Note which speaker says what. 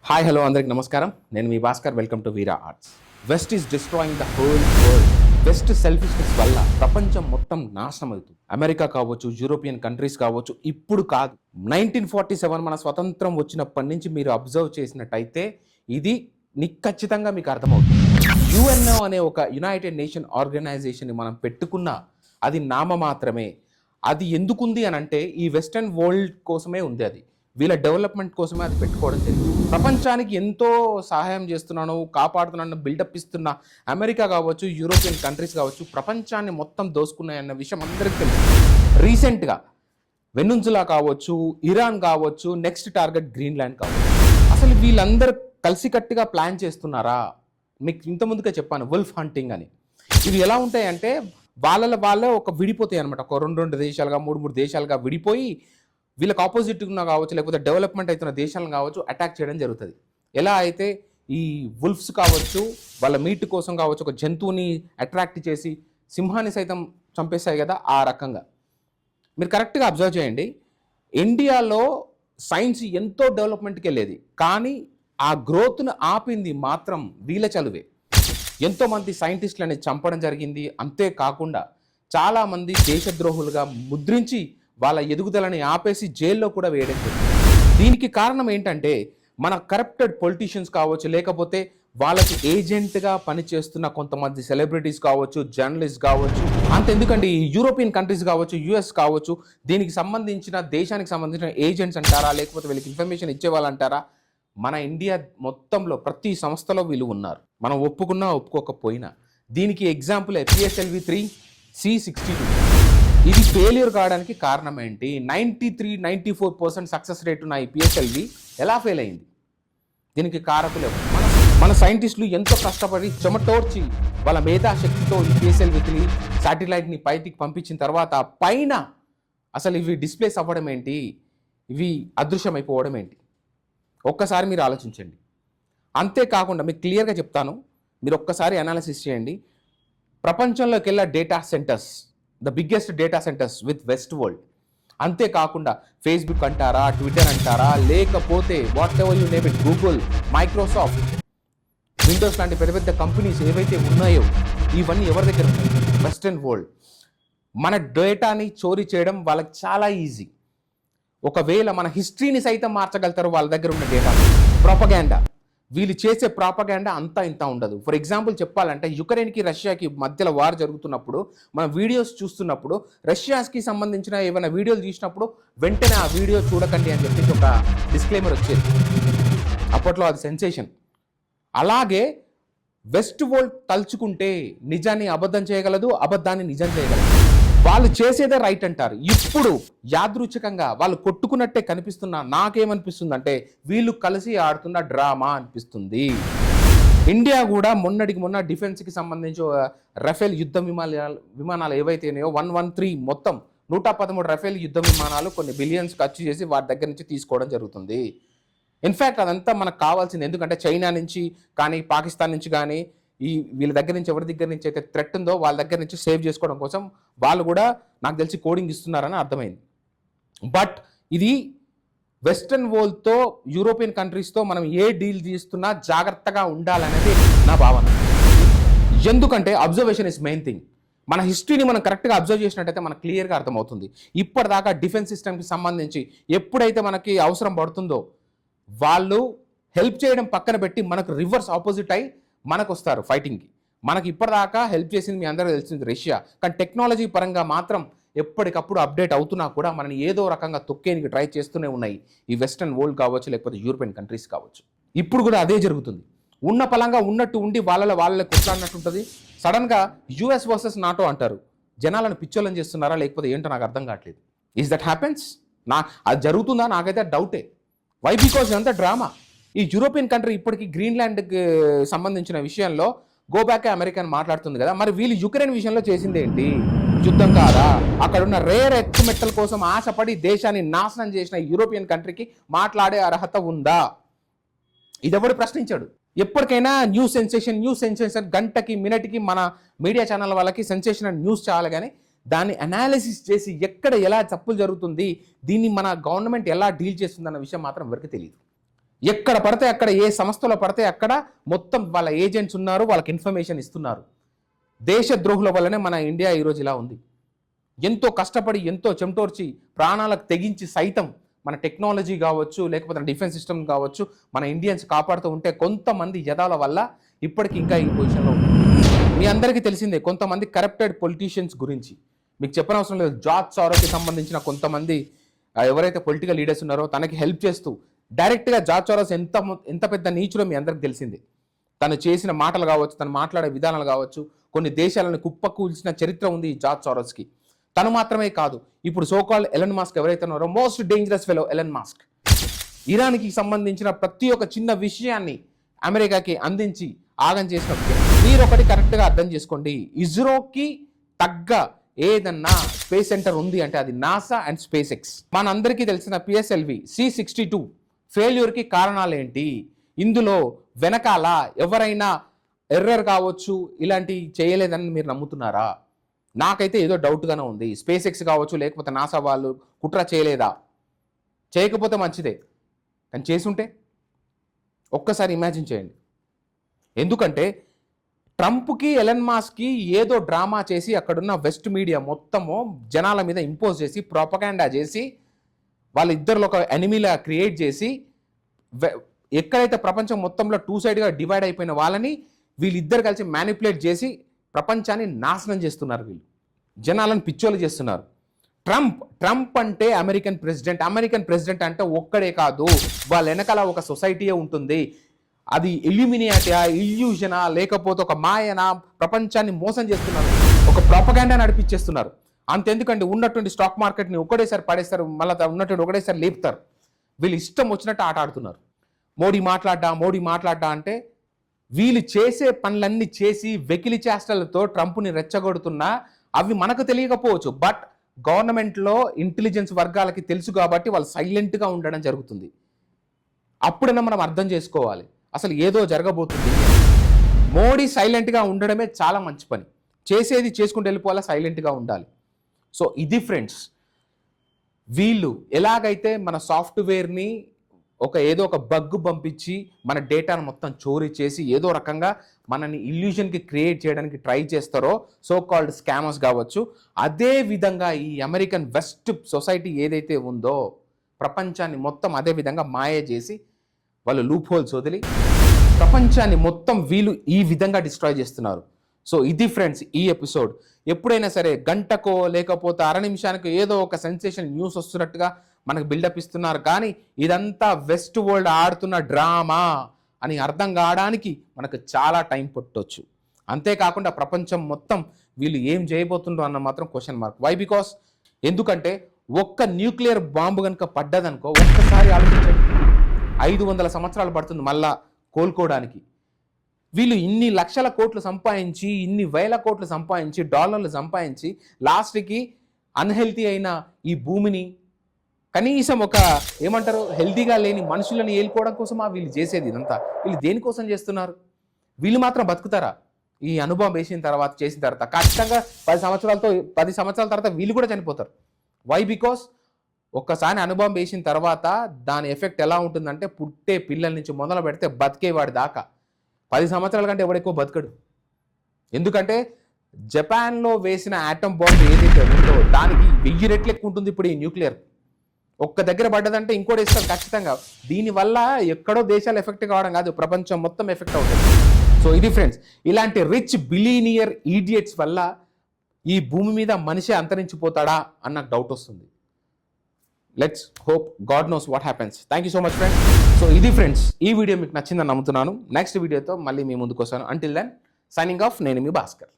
Speaker 1: Hi hello అందరికి నమస్కారం. నేను మీ Bhaskar. Welcome to Veera arts. West is destroying the whole world. West selfishness వల్ల ప్రపంచం మొత్తం నాశనం అవుతుంది. అమెరికా కావచ్చు, యూరోపియన్ కంట్రీస్ కావచ్చు, ఇప్పుడు కాదు 1947 మన స్వతంత్రం వచ్చినప్పటి నుంచి మీరు అబ్జర్వ్ చేసినట్టయితే ఇది ఖచ్చితంగా మీకు అర్థమవుతుంది. యుఎన్ఓ అనే ఒక యునైటెడ్ నేషన్ ఆర్గనైజేషన్ మనం పెట్టుకున్నా అది నామ మాత్రమే. అది ఎందుకుంది అని అంటే ఈ వెస్టర్న్ వరల్డ్ కోసమే ఉంది. అది వీళ్ళ డెవలప్మెంట్ కోసమే అది పెట్టుకోవడం జరిగింది. ప్రపంచానికి ఎంతో సహాయం చేస్తున్నాను, కాపాడుతున్నాను, బిల్డప్ ఇస్తున్న అమెరికా కావచ్చు, యూరోపియన్ కంట్రీస్ కావచ్చు, ప్రపంచాన్ని మొత్తం దోసుకున్నాయన్న విషయం అందరికీ తెలుసు. రీసెంట్గా వెనుజులా కావచ్చు, ఇరాన్ కావచ్చు, నెక్స్ట్ టార్గెట్ గ్రీన్లాండ్ కావచ్చు. అసలు వీళ్ళందరూ కలిసికట్టుగా ప్లాన్ చేస్తున్నారా? మీకు ఇంతకుముందుగా చెప్పాను వుల్ఫ్ హంటింగ్ అని. ఇవి ఎలా ఉంటాయంటే వాళ్ళే ఒక విడిపోతాయి అనమాట. ఒక రెండు దేశాలుగా, మూడు దేశాలుగా విడిపోయి వీళ్ళకి ఆపోజిట్గా కావచ్చు, లేకపోతే డెవలప్మెంట్ అవుతున్న దేశాలను కావచ్చు అటాక్ చేయడం జరుగుతుంది. ఎలా అయితే ఈ వుల్ఫ్స్ కావచ్చు వాళ్ళ మీట్ కోసం కావచ్చు ఒక జంతువుని అట్రాక్ట్ చేసి సింహాన్ని సైతం చంపేస్తాయి కదా, ఆ రకంగా. మీరు కరెక్ట్గా అబ్జర్వ్ చేయండి. ఇండియాలో సైన్స్ ఎంతో డెవలప్మెంట్కి వెళ్ళేది, కానీ ఆ గ్రోత్ను ఆపింది మాత్రం వీళ్ళ చలువే. ఎంతోమంది సైంటిస్టులని చంపడం జరిగింది. అంతేకాకుండా చాలామంది దేశద్రోహులుగా ముద్రించి వాళ్ళ ఎదుగుదలని ఆపేసి జైల్లో కూడా వేయడం జరిగింది. దీనికి కారణం ఏంటంటే మన కరప్టెడ్ పొలిటీషియన్స్ కావచ్చు, లేకపోతే వాళ్ళకి ఏజెంట్గా పనిచేస్తున్న కొంతమంది సెలబ్రిటీస్ కావచ్చు, జర్నలిస్ట్ కావచ్చు, అంతెందుకండి యూరోపియన్ కంట్రీస్ కావచ్చు, యుఎస్ కావచ్చు, దీనికి సంబంధించిన దేశానికి సంబంధించిన ఏజెంట్స్ అంటారా, లేకపోతే వీళ్ళకి ఇన్ఫర్మేషన్ ఇచ్చేవాళ్ళు అంటారా, మన ఇండియా మొత్తంలో ప్రతి సంస్థలో వీళ్ళు ఉన్నారు. మనం ఒప్పుకున్నా ఒప్పుకోకపోయినా. దీనికి ఎగ్జాంపుల్ PSLV 3 C62. ఇది ఫెయిల్యూర్ కావడానికి కారణం ఏంటి? 93-94% సక్సెస్ రేట్ ఉన్న ఈ PSLV ఎలా ఫెయిల్ అయింది? దీనికి కారకులు మన సైంటిస్టులు ఎంతో కష్టపడి చెమటోర్చి వాళ్ళ మేధాశక్తితో ఈ PSLV 3 శాటిలైట్ని పైకి పంపించిన తర్వాత పైన అసలు ఇవి డిస్ప్లేస్ అవ్వడం ఏంటి, ఇవి అదృశ్యమైపోవడం ఏంటి? ఒక్కసారి మీరు ఆలోచించండి. అంతేకాకుండా మీకు క్లియర్గా చెప్తాను, మీరు ఒక్కసారి అనాలిసిస్ చేయండి. ప్రపంచంలోకి వెళ్ళే data centres, the biggest data centres with west world. అంతేకాకుండా ఫేస్బుక్ అంటారా, ట్విట్టర్ అంటారా, లేకపోతే what ever you name it, Google, Microsoft, Windows లాంటి పెద్ద పెద్ద కంపెనీస్ ఏవైతే ఉన్నాయో ఇవన్నీ ఎవరి దగ్గర ఉన్నాయి? Western world. మన డేటాని చోరీ చేయడం వాళ్ళకి చాలా ఈజీ. ఒకవేళ మన హిస్టరీని సైతం మార్చగలుగుతారు వాళ్ళ దగ్గర ఉన్న డేటా. ప్రాపగాండా, వీళ్ళు చేసే ప్రాపగాండా అంతా ఇంత ఉండదు. ఫర్ ఎగ్జాంపుల్ చెప్పాలంటే యుక్రెయిన్కి రష్యాకి మధ్యలో వార్ జరుగుతున్నప్పుడు మన వీడియోస్ చూస్తున్నప్పుడు రష్యాకి సంబంధించిన ఏమైనా వీడియోలు చూసినప్పుడు వెంటనే ఆ వీడియో చూడకండి అని చెప్పేసి ఒక డిస్క్లైమర్ వచ్చేది. అప్పట్లో అది సెన్సేషన్. అలాగే వెస్ట్ వరల్డ్ తలుచుకుంటే నిజాన్ని అబద్ధం చేయగలదు, అబద్ధాన్ని నిజం చేయగలదు. వాళ్ళు చేసేదే రైట్ అంటారు. ఇప్పుడు యాదృచ్ఛికంగా వాళ్ళు కొట్టుకున్నట్టే కనిపిస్తున్నా నాకేమనిపిస్తుంది అంటే వీళ్ళు కలిసి ఆడుతున్న డ్రామా అనిపిస్తుంది. ఇండియా కూడా మొన్నటికి మొన్న డిఫెన్స్కి సంబంధించి రఫేల్ యుద్ధ విమానాలు ఏవైతేనేయో 113 మొత్తం 113 రఫేల్ యుద్ధ విమానాలు కొన్ని బిలియన్స్ ఖర్చు చేసి వారి దగ్గర నుంచి తీసుకోవడం జరుగుతుంది. ఇన్ఫ్యాక్ట్ అదంతా మనకు కావాల్సింది. ఎందుకంటే చైనా నుంచి కానీ, పాకిస్తాన్ నుంచి కానీ, ఈ వీళ్ళ దగ్గర నుంచి ఎవరి దగ్గర నుంచి అయితే థ్రెట్ ఉందో వాళ్ళ దగ్గర నుంచి సేవ్ చేసుకోవడం కోసం వాళ్ళు కూడా నాకు తెలిసి కోడింగ్ ఇస్తున్నారని అర్థమైంది. బట్ ఇది వెస్టర్న్ వరల్డ్తో, యూరోపియన్ కంట్రీస్తో మనం ఏ డీల్ తీస్తున్నా జాగ్రత్తగా ఉండాలనేది నా భావన. ఎందుకంటే అబ్జర్వేషన్ ఇస్ మెయిన్ థింగ్. మన హిస్టరీని మనం కరెక్ట్గా అబ్జర్వ్ చేసినట్టయితే మనకు క్లియర్గా అర్థమవుతుంది. ఇప్పటిదాకా డిఫెన్స్ సిస్టమ్కి సంబంధించి ఎప్పుడైతే మనకి అవసరం పడుతుందో వాళ్ళు హెల్ప్ చేయడం పక్కన పెట్టి మనకు రివర్స్ ఆపోజిట్ అయి మనకు వస్తారు ఫైటింగ్కి. మనకి ఇప్పటిదాకా హెల్ప్ చేసింది మీ అందరూ తెలిసింది రష్యా. కానీ టెక్నాలజీ పరంగా మాత్రం ఎప్పటికప్పుడు అప్డేట్ అవుతున్నా కూడా మనని ఏదో రకంగా తొక్కేనికి ట్రై చేస్తూనే ఉన్నాయి ఈ వెస్టర్న్ వరల్డ్ కావచ్చు, లేకపోతే యూరోపియన్ కంట్రీస్ కావచ్చు. ఇప్పుడు కూడా అదే జరుగుతుంది. ఉన్న పలంగా ఉన్నట్టు ఉండి వాళ్ళ కొట్లాడినట్టు ఉంటుంది. సడన్గా US వర్సెస్ నాటో అంటారు. జనాలను పిచ్చోళ్ళని చేస్తున్నారా లేకపోతే ఏంటో నాకు అర్థం కావట్లేదు. Is that happens? అది జరుగుతుందా? నాకైతే డౌటే. వై? బికాజ్ అంతా డ్రామా. ఈ యూరోపియన్ కంట్రీ ఇప్పటికీ గ్రీన్లాండ్కి సంబంధించిన విషయంలో గో బ్యాక్ అమెరికా అని మాట్లాడుతుంది కదా, మరి వీళ్ళు యుక్రెయిన్ విషయంలో చేసింది ఏంటి? యుద్ధం కాదా? అక్కడ ఉన్న రేర్ ఎర్త్ మెటల్ కోసం ఆశపడి దేశాన్ని నాశనం చేసిన యూరోపియన్ కంట్రీకి మాట్లాడే అర్హత ఉందా? ఇదెవడు ప్రశ్నించాడు? ఎప్పటికైనా న్యూస్ సెన్సేషన్ గంటకి మినిట్కి మన మీడియా ఛానల్ వాళ్ళకి సెన్సేషనల్ న్యూస్ చాలు, కానీ దాన్ని అనాలిసిస్ చేసి ఎక్కడ ఎలా తప్పులు జరుగుతుంది, దీన్ని మన గవర్నమెంట్ ఎలా డీల్ చేస్తుంది అన్న విషయం మాత్రం ఎవరికి తెలియదు. ఎక్కడ పడితే అక్కడ, ఏ సంస్థలో పడితే అక్కడ మొత్తం వాళ్ళ ఏజెంట్స్ ఉన్నారు, వాళ్ళకి ఇన్ఫర్మేషన్ ఇస్తున్నారు. దేశద్రోహుల వల్లనే మన ఇండియా ఈరోజు ఇలా ఉంది. ఎంతో కష్టపడి, ఎంతో చెమటోర్చి, ప్రాణాలకు తెగించి సైతం మన టెక్నాలజీ కావచ్చు, లేకపోతే డిఫెన్స్ సిస్టమ్ కావచ్చు, మన ఇండియన్స్ కాపాడుతూ ఉంటే కొంతమంది యదాల వల్ల ఇప్పటికి ఇంకా ఈ పొజిషన్లో ఉంది. మీ అందరికీ తెలిసిందే కొంతమంది కరప్టెడ్ పొలిటీషియన్స్ గురించి. మీకు చెప్పనవసరం లేదు. జార్జ్ సారోస్కి సంబంధించిన కొంతమంది ఎవరైతే పొలిటికల్ లీడర్స్ ఉన్నారో తనకి హెల్ప్ చేస్తూ డైరెక్ట్గా జార్జ్ సారోస్ ఎంత పెద్ద నీచులో మీ అందరికి తెలిసిందే. తను చేసిన మాటలు కావచ్చు, తను మాట్లాడే విధానాలు కావచ్చు, కొన్ని దేశాలను కుప్పకూల్చిన చరిత్ర ఉంది జార్జ్ సారోస్కి. తను మాత్రమే కాదు, ఇప్పుడు సోకాల్డ్ ఎలన్ మాస్క్ ఎవరైతే ఉన్నారో, most dangerous fellow Elon Musk, ఇరాన్కి సంబంధించిన ప్రతి ఒక్క చిన్న విషయాన్ని అమెరికాకి అందించి ఆగం చేసిన. మీరు ఒకటి కరెక్ట్గా అర్థం చేసుకోండి, ఇస్రోకి తగ్గ ఏదన్నా స్పేస్ సెంటర్ ఉంది అంటే అది నాసా అండ్ స్పేస్ ఎక్స్. మనందరికీ తెలిసిన పిఎస్ఎల్వి C-62 ఫెయిల్యూర్కి కారణాలు ఏంటి, ఇందులో వెనకాల ఎవరైనా ఎర్రర్ కావచ్చు ఇలాంటివి చేయలేదని మీరు నమ్ముతున్నారా? నాకైతే ఏదో డౌట్గానే ఉంది. స్పేస్ ఎక్స్ కావచ్చు, లేకపోతే నాసా వాళ్ళు కుట్ర చేయలేదా? చేయకపోతే మంచిదే, కానీ చేసుంటే ఒక్కసారి ఇమాజిన్ చేయండి. ఎందుకంటే ట్రంప్కి, ఎలన్ మాస్క్కి ఏదో డ్రామా చేసి అక్కడున్న వెస్ట్ మీడియా మొత్తము జనాల మీద ఇంపోజ్ చేసి, ప్రొపగాండా చేసి, వాళ్ళిద్దరిలో ఒక ఎనిమీలా క్రియేట్ చేసి, ఎక్కడైతే ప్రపంచం మొత్తంలో టూ సైడ్గా డివైడ్ అయిపోయిన వాళ్ళని వీళ్ళిద్దరు కలిసి మ్యానిపులేట్ చేసి ప్రపంచాన్ని నాశనం చేస్తున్నారు. వీళ్ళు జనాలను పిచ్చోలు చేస్తున్నారు. ట్రంప్ అంటే అమెరికన్ ప్రెసిడెంట్ అంటే ఒక్కడే కాదు, వాళ్ళ వెనకాల ఒక సొసైటీయే ఉంటుంది. అది ఇల్యూమినియాటియా, ఇల్యూజనా, లేకపోతే ఒక మాయనా, ప్రపంచాన్ని మోసం చేస్తున్నారు, ఒక ప్రొపగాండా నడిపించేస్తున్నారు. అంతెందుకండి, ఉన్నటువంటి స్టాక్ మార్కెట్ని ఒకటేసారి పడేస్తారు, మళ్ళీ ఉన్నటువంటి ఒకటేసారి లేపుతారు. వీళ్ళు ఇష్టం వచ్చినట్టు ఆట ఆడుతున్నారు. మోడీ మాట్లాడ్డా అంటే వీళ్ళు చేసే పనులన్నీ చేసి వెకిలి చేష్టలతో ట్రంప్ని రెచ్చగొడుతున్నా అవి మనకు తెలియకపోవచ్చు, బట్ గవర్నమెంట్లో ఇంటెలిజెన్స్ వర్గాలకి తెలుసు కాబట్టి వాళ్ళు సైలెంట్గా ఉండడం జరుగుతుంది. అప్పుడైనా మనం అర్థం చేసుకోవాలి అసలు ఏదో జరగబోతుంది. మోడీ సైలెంట్గా ఉండడమే చాలా మంచి పని. చేసేది చేసుకుంటూ వెళ్ళిపోవాలా, సైలెంట్గా ఉండాలి. సో ఇది ఫ్రెండ్స్, వీళ్ళు ఎలాగైతే మన సాఫ్ట్వేర్ని ఏదో ఒక బగ్ పంపించి మన డేటాను మొత్తం చోరీ చేసి ఏదో రకంగా మనని ఇల్యూజన్కి క్రియేట్ చేయడానికి ట్రై చేస్తారో, సో కాల్డ్ స్కామర్స్ కావచ్చు, అదే విధంగా ఈ అమెరికన్ వెస్ట్ సొసైటీ ఏదైతే ఉందో ప్రపంచాన్ని మొత్తం అదే విధంగా మాయ చేసి వాళ్ళు లూప్ హోల్స్ వదిలి ప్రపంచాన్ని మొత్తం వీళ్ళు ఈ విధంగా డిస్ట్రాయ్ చేస్తున్నారు. సో ఇది ఫ్రెండ్స్ ఈ ఎపిసోడ్. ఎప్పుడైనా సరే గంటకో లేకపోతే అర నిమిషానికి ఏదో ఒక సెన్సేషన్ న్యూస్ వస్తున్నట్టుగా మనకు బిల్డప్ ఇస్తున్నారు, కానీ ఇదంతా వెస్ట్ వరల్డ్ ఆడుతున్న డ్రామా అని అర్థం కావడానికి మనకు చాలా టైం పట్టవచ్చు. అంతేకాకుండా ప్రపంచం మొత్తం వీళ్ళు ఏం చేయబోతుండ్రో అన్న మాత్రం క్వశ్చన్ మార్క్. వై? బికాస్ ఎందుకంటే ఒక్క న్యూక్లియర్ బాంబు కనుక పడ్డదనుకో, ఒక్కసారి ఆలోచించండి, 500 సంవత్సరాలు పడుతుంది మళ్ళా కోలుకోవడానికి. వీళ్ళు ఇన్ని లక్షల కోట్లు సంపాదించి, ఇన్ని వేల కోట్లు సంపాదించి, డాలర్లు సంపాదించి, లాస్ట్కి అన్హెల్తీ అయిన ఈ భూమిని కనీసం హెల్తీగా లేని మనుషులను ఏలుకోవడం కోసమా వీళ్ళు చేసేది ఇదంతా? వీళ్ళు దేనికోసం చేస్తున్నారు? వీళ్ళు మాత్రం బతుకుతారా? ఈ అనుభవం చేసిన తర్వాత ఖచ్చితంగా 10 సంవత్సరాల తర్వాత వీళ్ళు కూడా చనిపోతారు. వై? బికాస్ ఒక్కసారి అనుభవం వేసిన తర్వాత దాని ఎఫెక్ట్ ఎలా ఉంటుందంటే, పుట్టే పిల్లల నుంచి మొదలు పెడితే బతికేవాడి దాకా 10 సంవత్సరాల కంటే ఎవడెక్కువ బతకడు. ఎందుకంటే జపాన్లో వేసిన ఆటం బాంబ్ ఏదైతే ఉందో దానికి 1000 రెట్లు ఎక్కువ ఉంటుంది ఇప్పుడు ఈ న్యూక్లియర్. ఒక్క దగ్గర పడ్డదంటే ఇంకోటి ఇస్తారు ఖచ్చితంగా. దీనివల్ల ఎక్కడో దేశాలు ఎఫెక్ట్ కావడం కాదు, ప్రపంచం మొత్తం ఎఫెక్ట్ అవుతుంది. సో ఇది ఫ్రెండ్స్, ఇలాంటి రిచ్ బిలీనియర్ ఈడియట్స్ వల్ల ఈ భూమి మీద మనిషి అంతరించిపోతాడా అన్న డౌట్ వస్తుంది. Let's hope, God knows what happens. Thank you so much friends. So ఇది ఫ్రెండ్స్, ఈ వీడియో మీకు నచ్చిందని నమ్ముతున్నాను. నెక్స్ట్ వీడియోతో మళ్ళీ మీ ముందుకు వస్తాను. అంటిల్ దెన్ సైనింగ్ ఆఫ్, నేను మీ భాస్కర్.